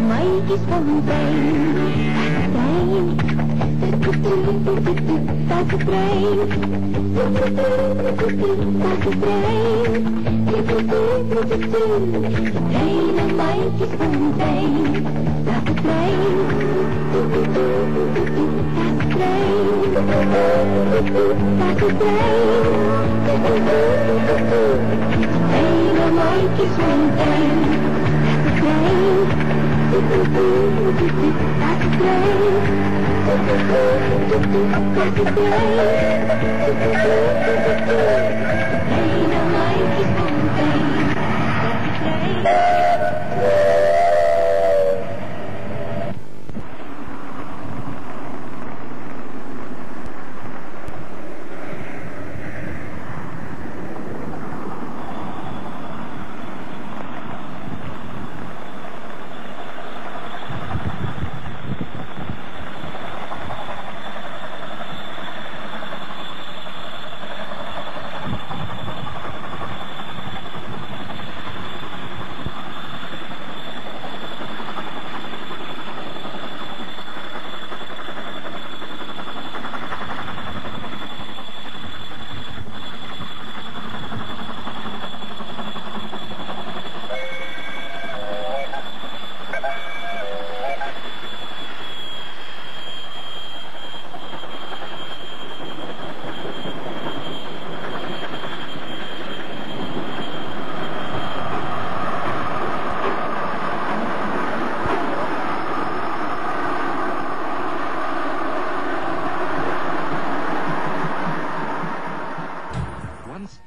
Matjiesfontein. Dat is de trein. Dat is de trein. Trein naar Matjiesfontein. Dat is de trein. Dat is de trein. Dat is de trein. Trein naar Matjiesfontein. Dat is de trein. Dat is de trein.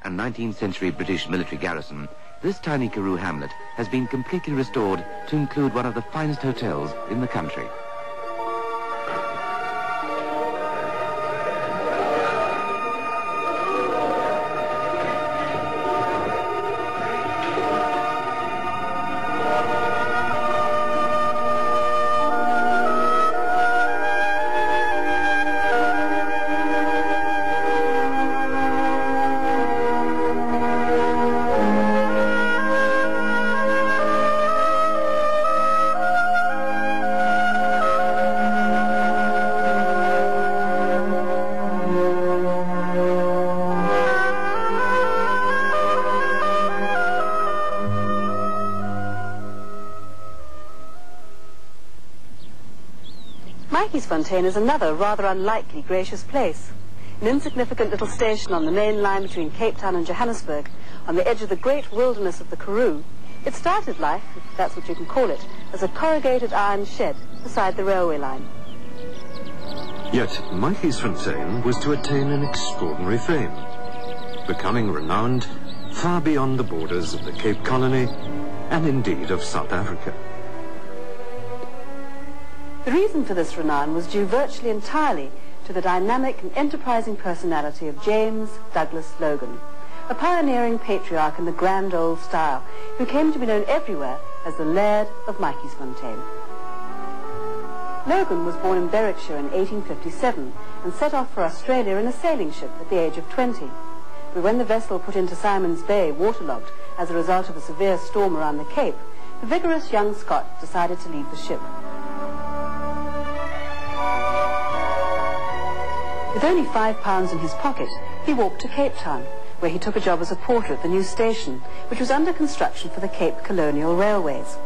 A 19th century British military garrison, this tiny Karoo hamlet has been completely restored to include one of the finest hotels in the country. Matjiesfontein is another rather unlikely gracious place. An insignificant little station on the main line between Cape Town and Johannesburg, on the edge of the great wilderness of the Karoo. It started life, if that's what you can call it, as a corrugated iron shed beside the railway line. Yet Matjiesfontein was to attain an extraordinary fame, becoming renowned far beyond the borders of the Cape Colony and indeed of South Africa. The reason for this renown was due virtually entirely to the dynamic and enterprising personality of James Douglas Logan, a pioneering patriarch in the grand old style, who came to be known everywhere as the Laird of Matjiesfontein. Logan was born in Berwickshire in 1857 and set off for Australia in a sailing ship at the age of 20. But when the vessel put into Simon's Bay waterlogged as a result of a severe storm around the Cape, the vigorous young Scot decided to leave the ship. With only £5 in his pocket, he walked to Cape Town, where he took a job as a porter at the new station, which was under construction for the Cape Colonial Railways.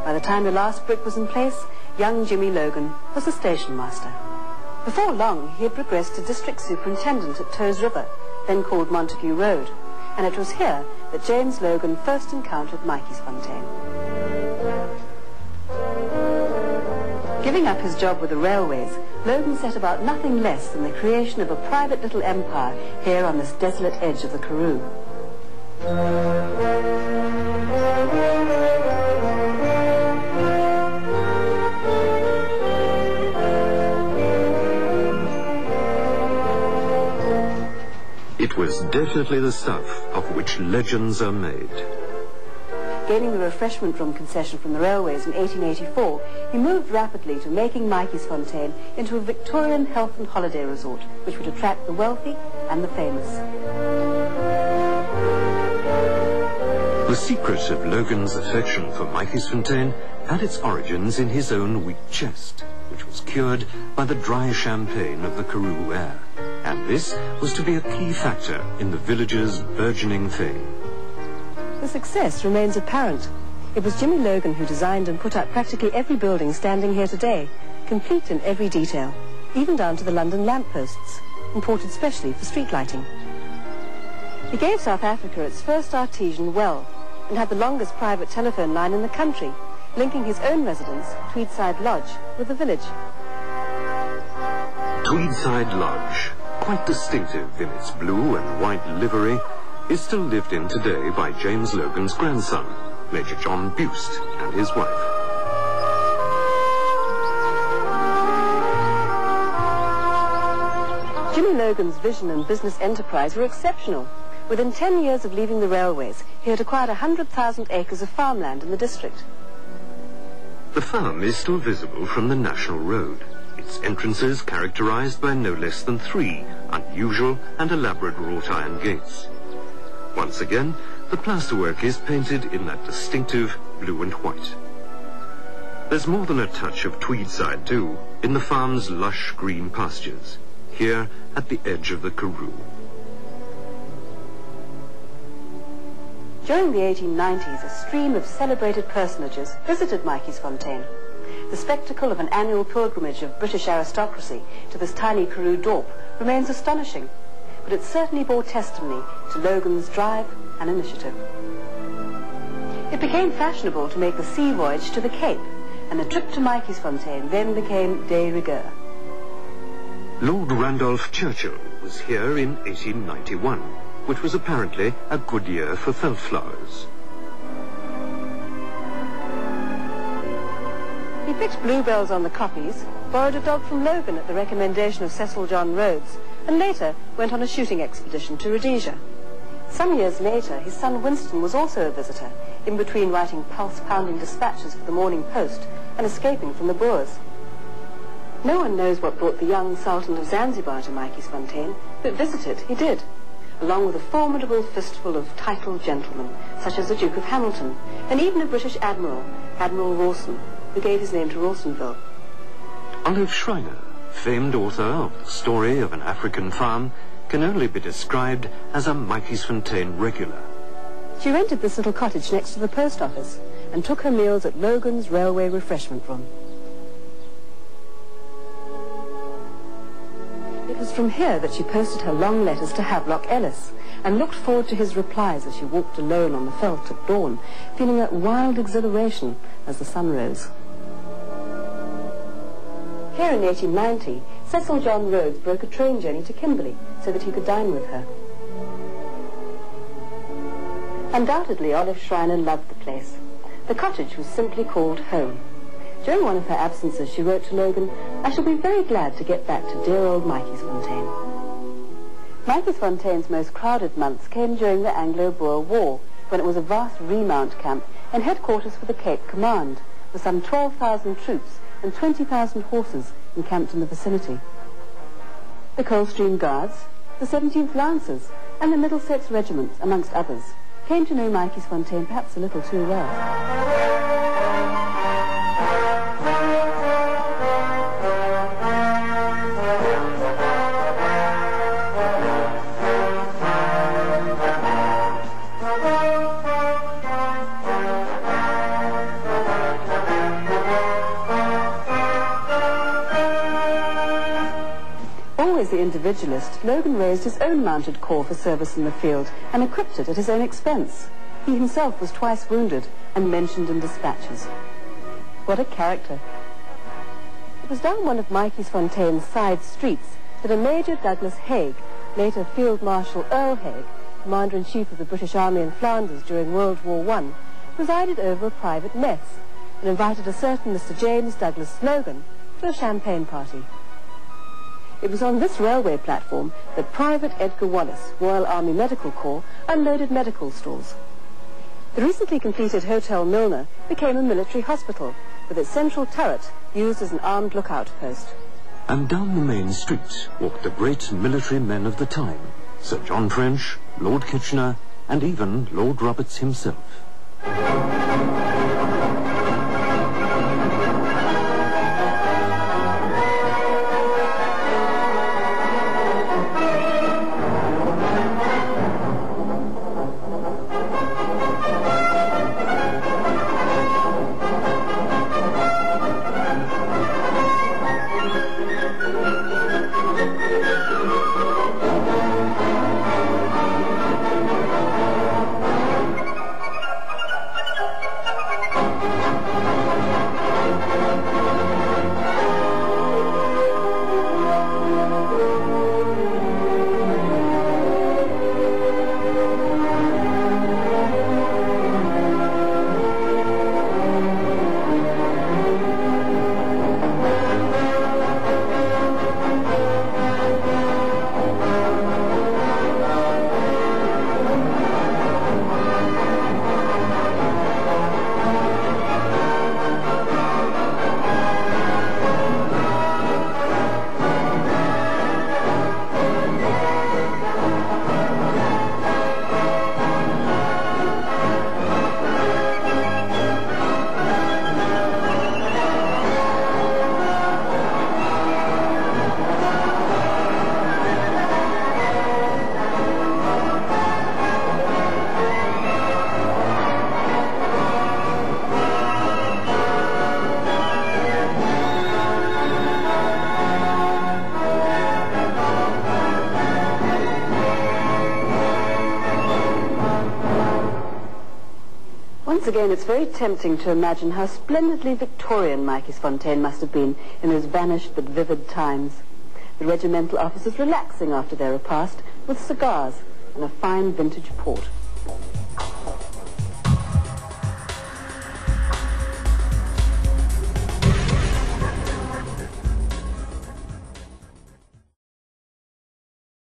By the time the last brick was in place, young Jimmy Logan was the station master. Before long, he had progressed to district superintendent at Toes River, then called Montague Road, and it was here that James Logan first encountered Matjiesfontein. Giving up his job with the railways, Logan set about nothing less than the creation of a private little empire here on this desolate edge of the Karoo. It was definitely the stuff of which legends are made. Gaining the refreshment room concession from the railways in 1884, he moved rapidly to making Matjiesfontein into a Victorian health and holiday resort, which would attract the wealthy and the famous. The secret of Logan's affection for Matjiesfontein had its origins in his own weak chest, which was cured by the dry champagne of the Karoo air. And this was to be a key factor in the village's burgeoning fame. The success remains apparent. It was Jimmy Logan who designed and put up practically every building standing here today, complete in every detail, even down to the London lampposts, imported specially for street lighting. He gave South Africa its first artesian well and had the longest private telephone line in the country, linking his own residence, Tweedside Lodge, with the village. Tweedside Lodge, quite distinctive in its blue and white livery, is still lived in today by James Logan's grandson, Major John Buste, and his wife. Jimmy Logan's vision and business enterprise were exceptional. Within 10 years of leaving the railways, he had acquired 100,000 acres of farmland in the district. The farm is still visible from the National Road, its entrances characterized by no less than 3 unusual and elaborate wrought iron gates. Once again, the plasterwork is painted in that distinctive blue and white. There's more than a touch of Tweedside too in the farm's lush green pastures, here at the edge of the Karoo. During the 1890s, a stream of celebrated personages visited Matjiesfontein. The spectacle of an annual pilgrimage of British aristocracy to this tiny Karoo dorp remains astonishing, but it certainly bore testimony to Logan's drive and initiative. It became fashionable to make the sea voyage to the Cape, and the trip to Matjiesfontein then became de rigueur. Lord Randolph Churchill was here in 1891, which was apparently a good year for felt flowers. He picked bluebells on the koppies, borrowed a dog from Logan at the recommendation of Cecil John Rhodes, and later went on a shooting expedition to Rhodesia. Some years later, his son Winston was also a visitor, in between writing pulse-pounding dispatches for the Morning Post and escaping from the Boers. No one knows what brought the young Sultan of Zanzibar to Matjiesfontein, but visit it he did, along with a formidable fistful of titled gentlemen, such as the Duke of Hamilton, and even a British admiral, Admiral Rawson, who gave his name to Rawsonville. Olive Schreiner, famed author of The Story of an African Farm, can only be described as a Matjiesfontein regular. She rented this little cottage next to the post office and took her meals at Logan's railway refreshment room. It was from here that she posted her long letters to Havelock Ellis and looked forward to his replies as she walked alone on the veldt at dawn, feeling that wild exhilaration as the sun rose. Here in 1890, Cecil John Rhodes broke a train journey to Kimberley so that he could dine with her. Undoubtedly, Olive Schreiner loved the place. The cottage was simply called home. During one of her absences, she wrote to Logan, "I shall be very glad to get back to dear old Matjiesfontein." Matjiesfontein's most crowded months came during the Anglo-Boer War, when it was a vast remount camp and headquarters for the Cape Command, with some 12,000 troops and 20,000 horses encamped in the vicinity. The Coldstream Guards, the 17th Lancers, and the Middlesex Regiments, amongst others, came to know Matjiesfontein perhaps a little too well. Always the individualist, Logan raised his own mounted corps for service in the field and equipped it at his own expense. He himself was twice wounded and mentioned in dispatches. What a character. It was down one of Matjiesfontein's side streets that a Major Douglas Haig, later Field Marshal Earl Haig, Commander-in-Chief of the British Army in Flanders during World War I, presided over a private mess and invited a certain Mr. James Douglas Logan to a champagne party. It was on this railway platform that Private Edgar Wallace, Royal Army Medical Corps, unloaded medical stores. The recently completed Hotel Milner became a military hospital, with its central turret used as an armed lookout post. And down the main street walked the great military men of the time, Sir John French, Lord Kitchener, and even Lord Roberts himself. Once again, it's very tempting to imagine how splendidly Victorian Matjiesfontein must have been in those vanished but vivid times. The regimental officers relaxing after their repast with cigars and a fine vintage port.